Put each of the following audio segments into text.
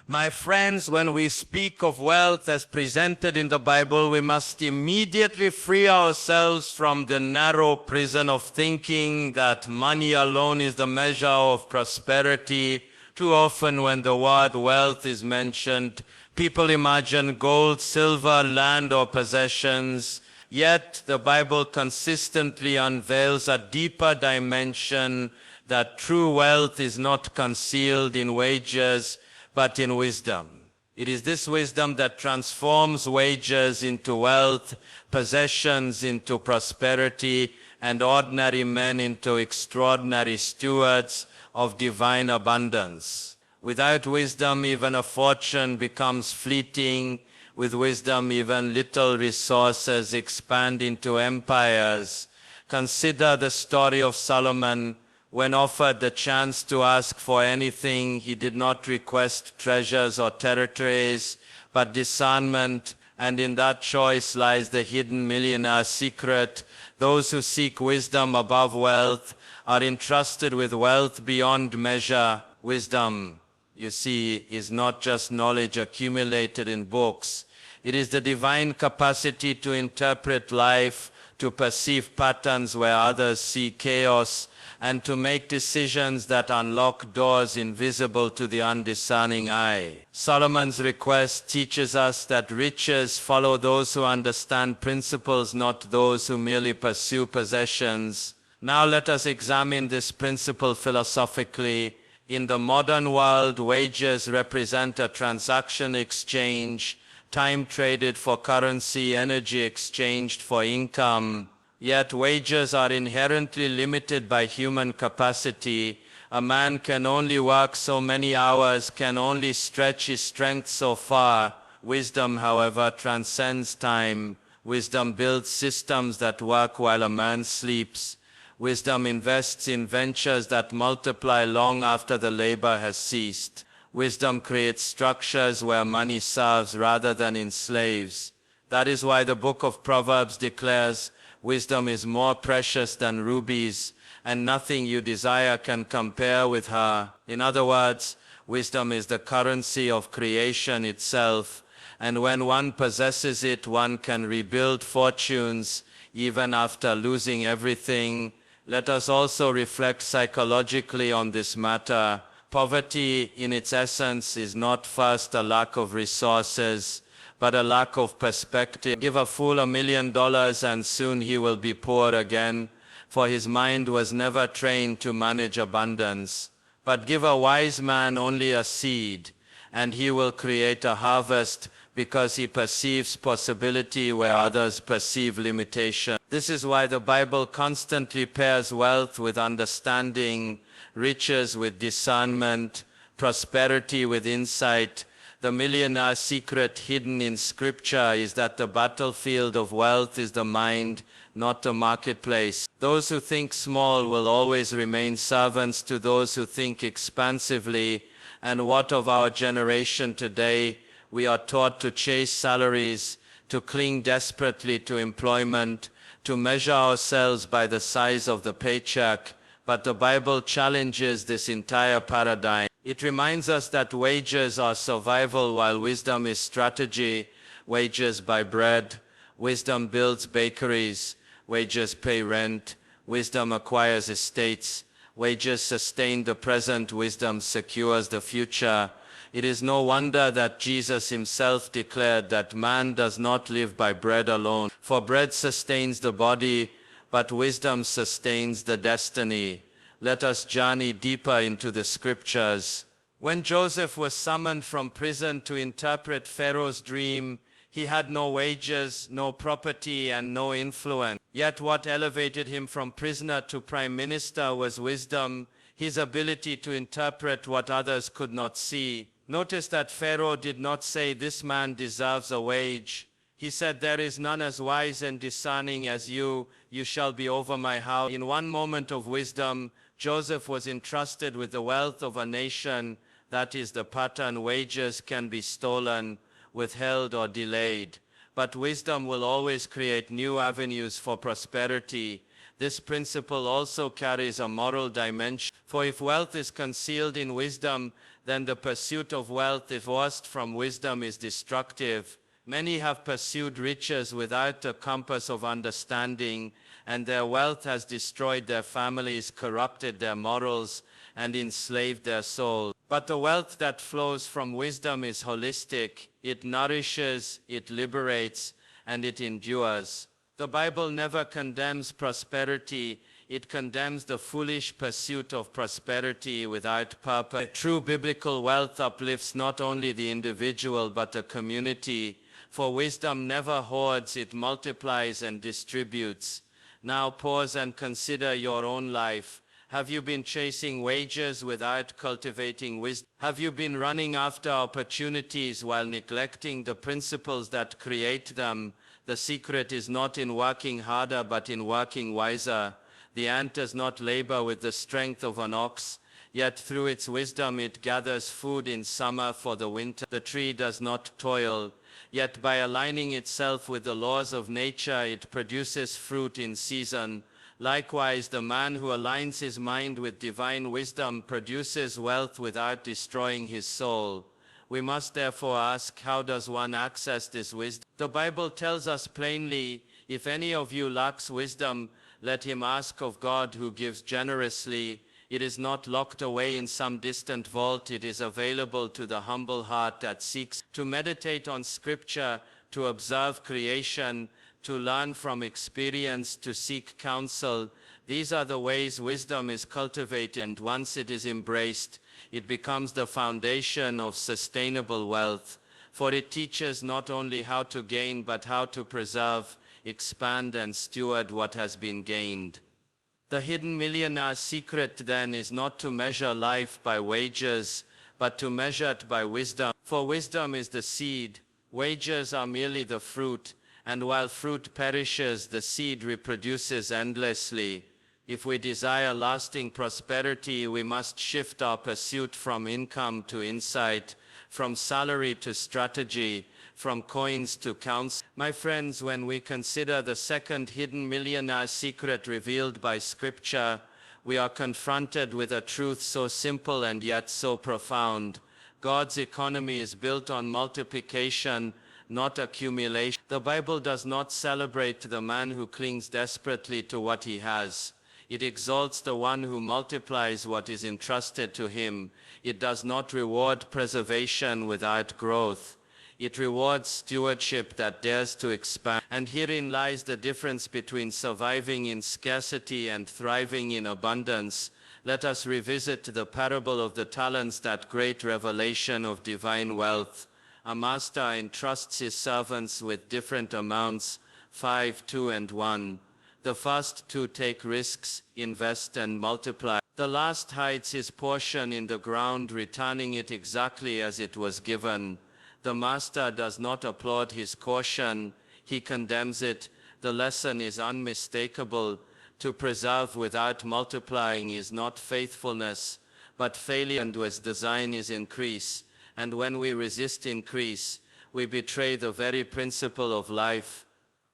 My friends, when we speak of wealth as presented in the Bible, we must immediately free ourselves from the narrow prison of thinking that money alone is the measure of prosperity. Too often when the word wealth is mentioned, people imagine gold, silver, land, or possessions. Yet the Bible consistently unveils a deeper dimension, that true wealth is not concealed in wages, but in wisdom. It is this wisdom that transforms wages into wealth, possessions into prosperity, and ordinary men into extraordinary stewards of divine abundance. Without wisdom, even a fortune becomes fleeting. With wisdom, even little resources expand into empires. Consider the story of Solomon. When offered the chance to ask for anything, he did not request treasures or territories, but discernment, and in that choice lies the hidden millionaire secret. Those who seek wisdom above wealth are entrusted with wealth beyond measure. Wisdom, you see, is not just knowledge accumulated in books. It is the divine capacity to interpret life, to perceive patterns where others see chaos, and to make decisions that unlock doors invisible to the undiscerning eye. Solomon's request teaches us that riches follow those who understand principles, not those who merely pursue possessions. Now let us examine this principle philosophically. In the modern world, wages represent a transaction exchange, time traded for currency, energy exchanged for income. Yet wages are inherently limited by human capacity. A man can only work so many hours, can only stretch his strength so far. Wisdom, however, transcends time. Wisdom builds systems that work while a man sleeps. Wisdom invests in ventures that multiply long after the labor has ceased. Wisdom creates structures where money serves rather than enslaves. That is why the book of Proverbs declares, "Wisdom is more precious than rubies, and nothing you desire can compare with her." In other words, wisdom is the currency of creation itself, and when one possesses it, one can rebuild fortunes even after losing everything. Let us also reflect psychologically on this matter. Poverty, in its essence, is not first a lack of resources, but a lack of perspective. Give a fool $1 million and soon he will be poor again, for his mind was never trained to manage abundance. But give a wise man only a seed, and he will create a harvest, because he perceives possibility where others perceive limitation. This is why the Bible constantly pairs wealth with understanding, riches with discernment, prosperity with insight. The millionaire secret hidden in Scripture is that the battlefield of wealth is the mind, not the marketplace. Those who think small will always remain servants to those who think expansively. And what of our generation today? We are taught to chase salaries, to cling desperately to employment, to measure ourselves by the size of the paycheck. But the Bible challenges this entire paradigm. It reminds us that wages are survival while wisdom is strategy. Wages buy bread, wisdom builds bakeries, wages pay rent, wisdom acquires estates, wages sustain the present, wisdom secures the future. It is no wonder that Jesus himself declared that man does not live by bread alone, for bread sustains the body, but wisdom sustains the destiny. Let us journey deeper into the Scriptures. When Joseph was summoned from prison to interpret Pharaoh's dream, he had no wages, no property, and no influence. Yet what elevated him from prisoner to prime minister was wisdom, his ability to interpret what others could not see. Notice that Pharaoh did not say, "This man deserves a wage." He said, "There is none as wise and discerning as you. You shall be over my house." In one moment of wisdom, Joseph was entrusted with the wealth of a nation. That is the pattern. Wages can be stolen, withheld, or delayed. But wisdom will always create new avenues for prosperity. This principle also carries a moral dimension. For if wealth is concealed in wisdom, then the pursuit of wealth divorced from wisdom is destructive. Many have pursued riches without a compass of understanding, and their wealth has destroyed their families, corrupted their morals, and enslaved their soul. But the wealth that flows from wisdom is holistic. It nourishes, it liberates, and it endures. The Bible never condemns prosperity. It condemns the foolish pursuit of prosperity without purpose. True biblical wealth uplifts not only the individual but the community. For wisdom never hoards, it multiplies and distributes. Now pause and consider your own life. Have you been chasing wages without cultivating wisdom? Have you been running after opportunities while neglecting the principles that create them? The secret is not in working harder but in working wiser. The ant does not labor with the strength of an ox, yet through its wisdom it gathers food in summer for the winter. The tree does not toil, yet by aligning itself with the laws of nature it produces fruit in season. Likewise, the man who aligns his mind with divine wisdom produces wealth without destroying his soul. We must therefore ask, how does one access this wisdom? The Bible tells us plainly, if any of you lacks wisdom, let him ask of God who gives generously. It is not locked away in some distant vault. It is available to the humble heart that seeks to meditate on Scripture, to observe creation, to learn from experience, to seek counsel. These are the ways wisdom is cultivated, and once it is embraced, it becomes the foundation of sustainable wealth. For it teaches not only how to gain, but how to preserve, expand, and steward what has been gained. The hidden millionaire's secret then is not to measure life by wages, but to measure it by wisdom. For wisdom is the seed, wages are merely the fruit, and while fruit perishes, the seed reproduces endlessly. If we desire lasting prosperity, we must shift our pursuit from income to insight, from salary to strategy, from coins to counsel. My friends, when we consider the second hidden millionaire secret revealed by Scripture, we are confronted with a truth so simple and yet so profound. God's economy is built on multiplication, not accumulation. The Bible does not celebrate the man who clings desperately to what he has. It exalts the one who multiplies what is entrusted to him. It does not reward preservation without growth. It rewards stewardship that dares to expand. And herein lies the difference between surviving in scarcity and thriving in abundance. Let us revisit the parable of the talents, that great revelation of divine wealth. A master entrusts his servants with different amounts, 5, 2, and 1. The first two take risks, invest, and multiply. The last hides his portion in the ground, returning it exactly as it was given. The master does not applaud his caution, he condemns it. The lesson is unmistakable. To preserve without multiplying is not faithfulness, but failure, and whose design is increase. And when we resist increase, we betray the very principle of life.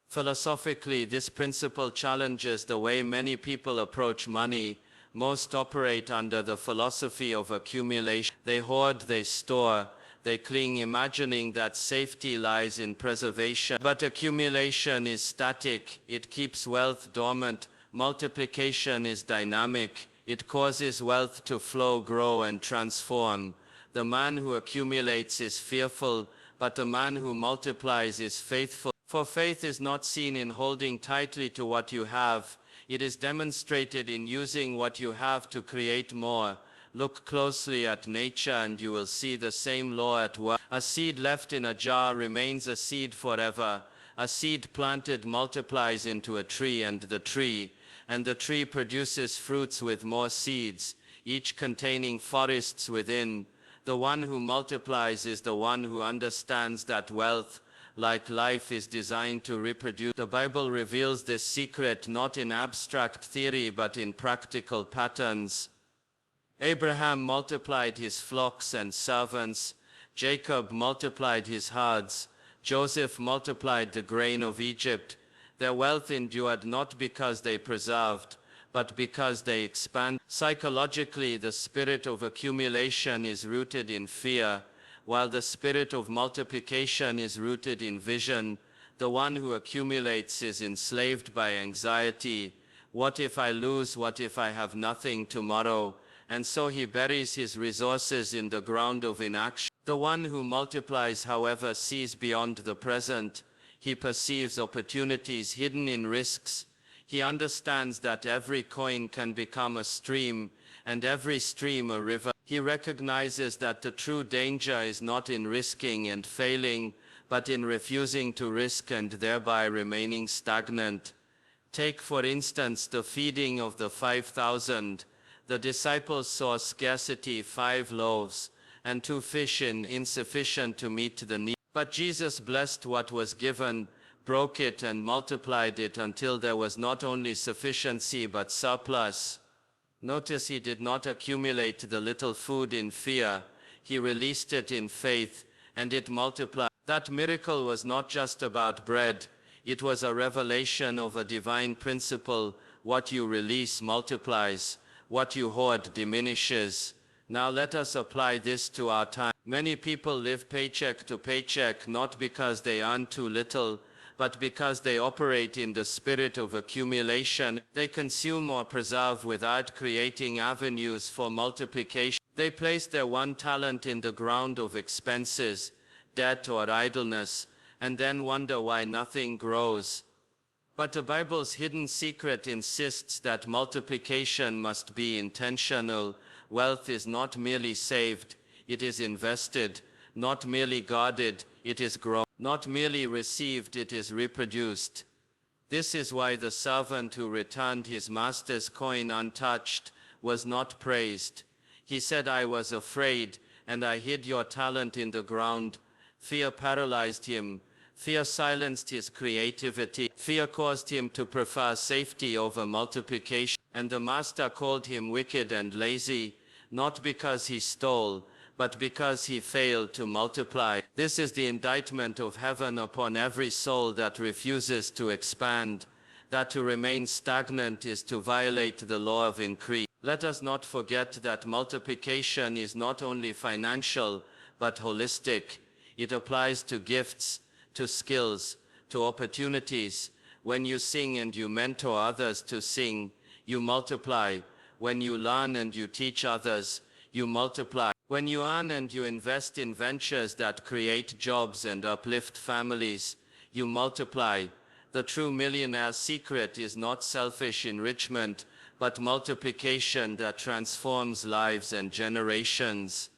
Philosophically, this principle challenges the way many people approach money. Most operate under the philosophy of accumulation. They hoard, they store, they cling, imagining that safety lies in preservation. But accumulation is static. It keeps wealth dormant. Multiplication is dynamic. It causes wealth to flow, grow, and transform. The man who accumulates is fearful, but the man who multiplies is faithful. For faith is not seen in holding tightly to what you have. It is demonstrated in using what you have to create more. Look closely at nature and you will see the same law at work. A seed left in a jar remains a seed forever. A seed planted multiplies into a tree, and the tree produces fruits with more seeds, each containing forests within. The one who multiplies is the one who understands that wealth, like life, is designed to reproduce. The Bible reveals this secret not in abstract theory but in practical patterns. Abraham multiplied his flocks and servants. Jacob multiplied his herds. Joseph multiplied the grain of Egypt. Their wealth endured not because they preserved, but because they expand. Psychologically, the spirit of accumulation is rooted in fear, while the spirit of multiplication is rooted in vision. The one who accumulates is enslaved by anxiety. What if I lose? What if I have nothing tomorrow? And so he buries his resources in the ground of inaction. The one who multiplies, however, sees beyond the present. He perceives opportunities hidden in risks. He understands that every coin can become a stream, and every stream a river. He recognizes that the true danger is not in risking and failing, but in refusing to risk and thereby remaining stagnant. Take, for instance, the feeding of the 5,000. The disciples saw scarcity, 5 loaves and 2 fish, insufficient to meet the need. But Jesus blessed what was given, broke it and multiplied it until there was not only sufficiency but surplus. Notice he did not accumulate the little food in fear. He released it in faith, and it multiplied. That miracle was not just about bread. It was a revelation of a divine principle. What you release multiplies. What you hoard diminishes. Now let us apply this to our time. Many people live paycheck to paycheck, not because they earn too little, but because they operate in the spirit of accumulation. They consume or preserve without creating avenues for multiplication. They place their one talent in the ground of expenses, debt or idleness, and then wonder why nothing grows. But the Bible's hidden secret insists that multiplication must be intentional. Wealth is not merely saved, it is invested. Not merely guarded, it is grown. Not merely received, it is reproduced. This is why the servant who returned his master's coin untouched was not praised. He said, I was afraid, and I hid your talent in the ground. Fear paralyzed him. Fear silenced his creativity. Fear caused him to prefer safety over multiplication. And the master called him wicked and lazy, not because he stole, but because he failed to multiply. This is the indictment of heaven upon every soul that refuses to expand. That to remain stagnant is to violate the law of increase. Let us not forget that multiplication is not only financial, but holistic. It applies to gifts, to skills, to opportunities. When you sing and you mentor others to sing, you multiply. When you learn and you teach others, you multiply. When you earn and you invest in ventures that create jobs and uplift families, you multiply. The true millionaire's secret is not selfish enrichment, but multiplication that transforms lives and generations.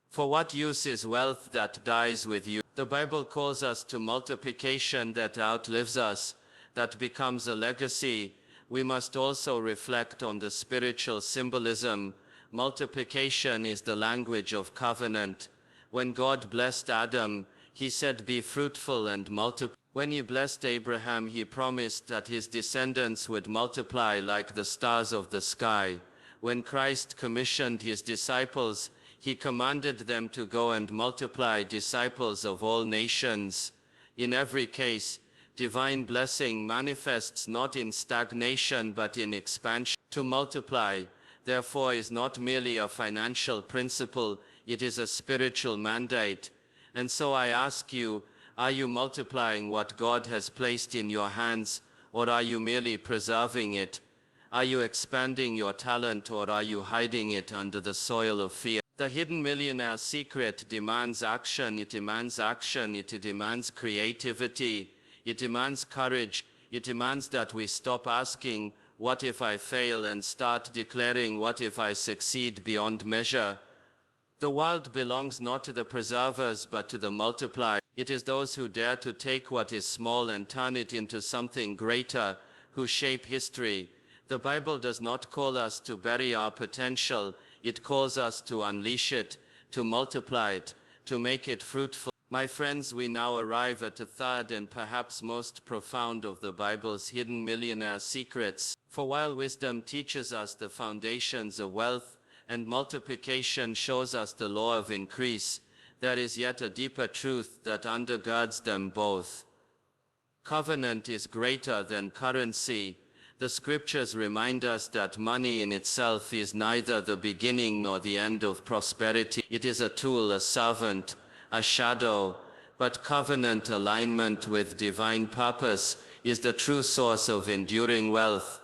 For what use is wealth that dies with you? The Bible calls us to multiplication that outlives us, that becomes a legacy. We must also reflect on the spiritual symbolism. Multiplication is the language of covenant. When God blessed Adam, he said, be fruitful and multiply. When he blessed Abraham, he promised that his descendants would multiply like the stars of the sky. When Christ commissioned his disciples, he commanded them to go and multiply disciples of all nations. In every case, divine blessing manifests not in stagnation but in expansion. To multiply, therefore, is not merely a financial principle, it is a spiritual mandate. And so I ask you, are you multiplying what God has placed in your hands, or are you merely preserving it? Are you expanding your talent, or are you hiding it under the soil of fear? The hidden millionaire secret demands action. It demands action. It demands creativity. It demands courage. It demands that we stop asking, what if I fail, and start declaring, what if I succeed beyond measure? The world belongs not to the preservers but to the multipliers. It is those who dare to take what is small and turn it into something greater, who shape history. The Bible does not call us to bury our potential. It calls us to unleash it, to multiply it, to make it fruitful. My friends, we now arrive at the third and perhaps most profound of the Bible's hidden millionaire secrets. For while wisdom teaches us the foundations of wealth, and multiplication shows us the law of increase, there is yet a deeper truth that undergirds them both. Covenant is greater than currency. The scriptures remind us that money in itself is neither the beginning nor the end of prosperity. It is a tool, a servant, a shadow, but covenant alignment with divine purpose is the true source of enduring wealth.